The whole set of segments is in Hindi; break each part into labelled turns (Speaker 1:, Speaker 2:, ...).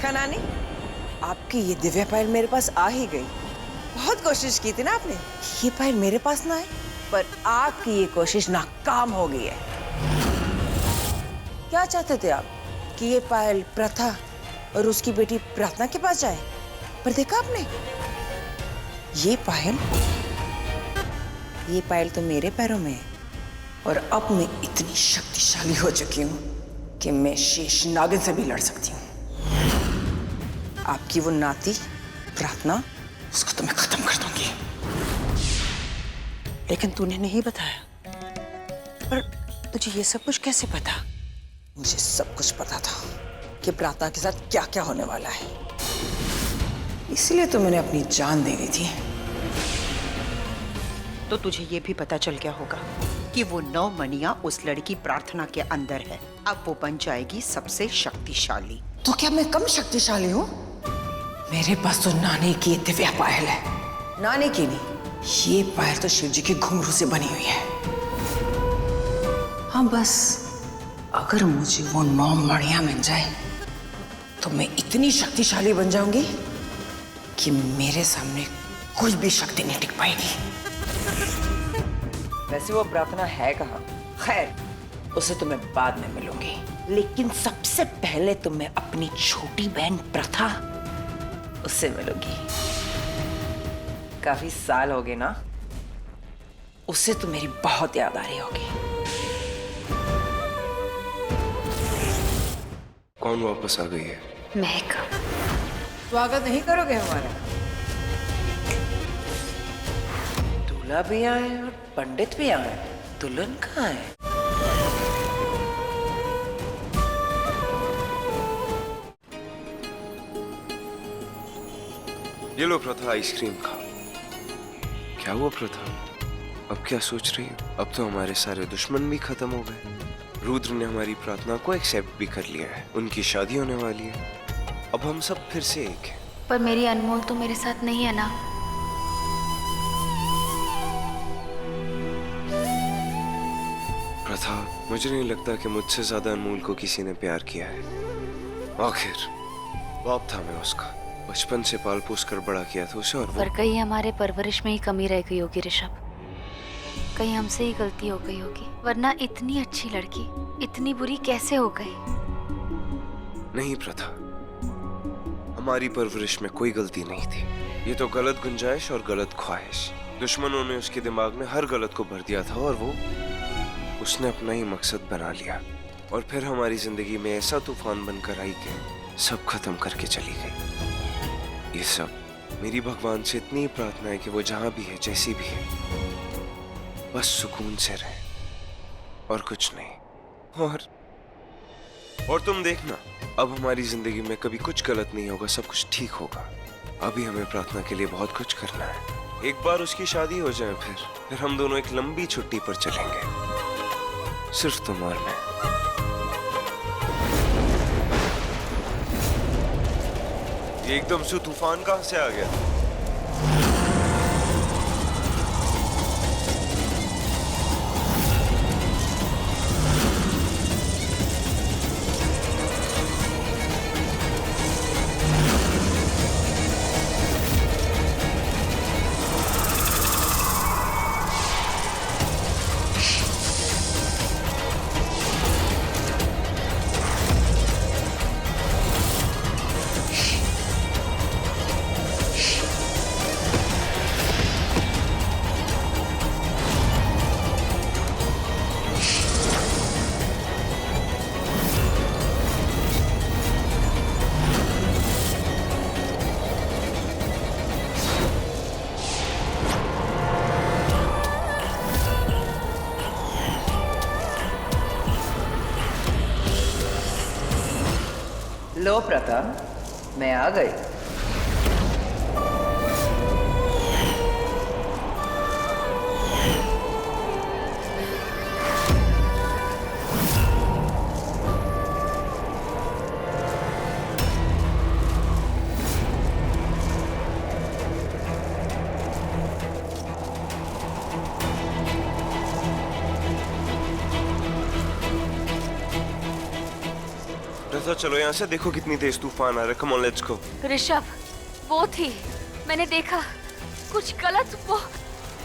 Speaker 1: देखा नानी, आपकी ये दिव्या पायल मेरे पास आ ही गई। बहुत कोशिश की थी ना आपने, ये पायल मेरे पास ना आए, पर आपकी ये कोशिश नाकाम हो गई है। क्या चाहते थे आप कि ये पायल प्रथा और उसकी बेटी प्रार्थना के पास जाए, पर देखा आपने, ये पायल तो मेरे पैरों में है। और अब मैं इतनी शक्तिशाली हो चुकी हूँ कि मैं शेष नागिन से भी लड़ सकती हूँ। आपकी वो नाती प्रार्थना, उसको तो मैं खत्म कर दूंगी। लेकिन तूने नहीं बताया। पर तुझे ये सब कुछ कैसे पता? मुझे सब कुछ पता था कि प्रार्थना के साथ क्या क्या होने वाला है, इसलिए तो मैंने अपनी जान दे दी थी।
Speaker 2: तो तुझे ये भी पता चल गया होगा कि वो 9 मणियां उस लड़की प्रार्थना के अंदर है। अब वो बन जाएगी सबसे शक्तिशाली।
Speaker 1: तो क्या मैं कम शक्तिशाली हूँ? मेरे पास तो नानी की दिव्या पायल है। नानी की नहीं, ये पायल तो शिव जी के घुंघरू से बनी हुई है। हाँ बस, अगर मुझे वो 9 मणियां मिल जाए तो मैं इतनी शक्तिशाली बन जाऊंगी कि मेरे सामने कोई भी शक्ति नहीं टिक पाएगी। वैसे वो प्रार्थना है कहाँ? खैर, उसे तो मैं बाद में मिलूंगी, लेकिन सबसे पहले तो मैं अपनी छोटी बहन प्रथा, उससे मिलूंगी। काफी साल हो गए ना, उससे तो मेरी बहुत याद आ रही होगी।
Speaker 3: कौन वापस आ गई है?
Speaker 4: महक।
Speaker 1: स्वागत नहीं करोगे हमारा? दूल्हा भी आए और पंडित भी आए, दुल्हन कहाँ है?
Speaker 3: ये लो प्रथा, आइसक्रीम खा। क्या हुआ प्रथा, अब क्या सोच रही हो? अब तो हमारे सारे दुश्मन भी खत्म हो गए। रुद्र ने हमारी प्रार्थना को एक्सेप्ट भी कर लिया है, उनकी शादी होने वाली है। अब हम सब फिर से एक हैं।
Speaker 4: पर मेरी अनमोल तो मेरे साथ नहीं है ना।
Speaker 3: प्रथा, मुझे नहीं लगता कि मुझसे ज्यादा अनमोल को किसी ने प्यार किया है। आखिर बाप था मैं उसका, बचपन से पाल पोस कर बड़ा किया था उसे। और
Speaker 4: पर कहीं हमारे परवरिश में ही कमी रह गई होगी ऋषभ, कहीं हमसे ही गलती हो गई होगी, वरना इतनी अच्छी लड़की इतनी बुरी कैसे हो गई?
Speaker 3: नहीं प्रथा, हमारी परवरिश में कोई गलती नहीं थी। ये तो गलत गुंजाइश और गलत ख्वाहिश, दुश्मनों ने उसके दिमाग में हर गलत को भर दिया था और वो उसने अपना ही मकसद बना लिया। और फिर हमारी जिंदगी में ऐसा तूफान बनकर आई कि सब खत्म करके चली गई। ये सब मेरी भगवान से इतनी प्रार्थना है कि वो जहां भी है, जैसी भी है, बस सुकून से रहे और कुछ नहीं। और तुम देखना, अब हमारी जिंदगी में कभी कुछ गलत नहीं होगा, सब कुछ ठीक होगा। अभी हमें प्रार्थना के लिए बहुत कुछ करना है। एक बार उसकी शादी हो जाए, फिर हम दोनों एक लंबी छुट्टी पर चलेंगे, सिर्फ तुम और मैं। ये एकदम से तूफान कहां से आ गया?
Speaker 1: लो प्रथा, मैं आ गई।
Speaker 3: प्रथा चलो यहाँ से, देखो कितनी तेज तूफान आ रहा है। Come on let's go.
Speaker 4: Rishabh, वो थी, मैंने देखा कुछ गलत,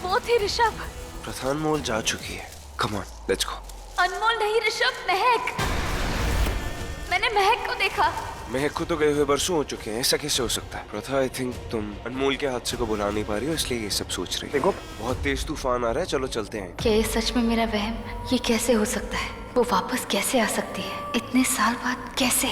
Speaker 4: वो थी ऋषभ।
Speaker 3: प्रथा अनमोल जा चुकी है। Come on let's go.
Speaker 4: अनमोल नहीं ऋषभ, महक। मैंने महक को देखा।
Speaker 3: महक को तो गए हुए वर्षों हो चुके हैं, ऐसा कैसे हो सकता है? प्रथा आई थिंक तुम अनमोल के हादसे को भुला नहीं पा रही हो, इसलिए ये सब सोच रही हो। देखो बहुत तेज तूफान आ रहा है, चलो चलते हैं।
Speaker 4: क्या ये सच में मेरा वहम? ये कैसे हो सकता है? वो वापस कैसे आ सकती है इतने साल बाद? कैसे?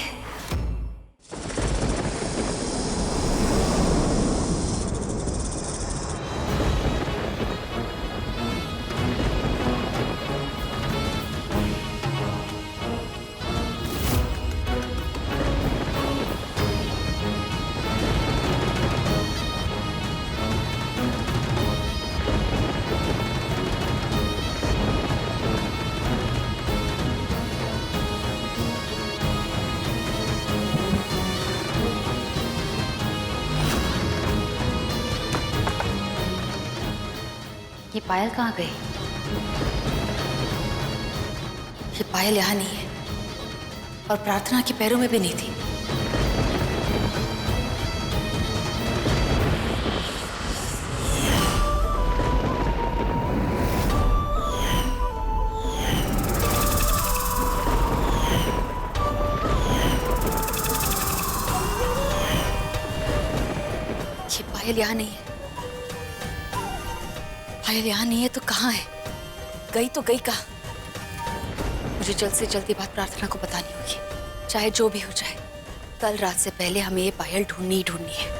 Speaker 4: ये पायल कहाँ गई? ये पायल यहाँ नहीं है और प्रार्थना के पैरों में भी नहीं थी। ये पायल यहाँ नहीं है। पायल यहाँ नहीं है तो कहाँ है? गई तो गई कहाँ? मुझे जल्द से जल्द ये बात प्रार्थना को बतानी होगी, चाहे जो भी हो जाए। कल रात से पहले हमें ये पायल ढूंढनी ही ढूंढनी है।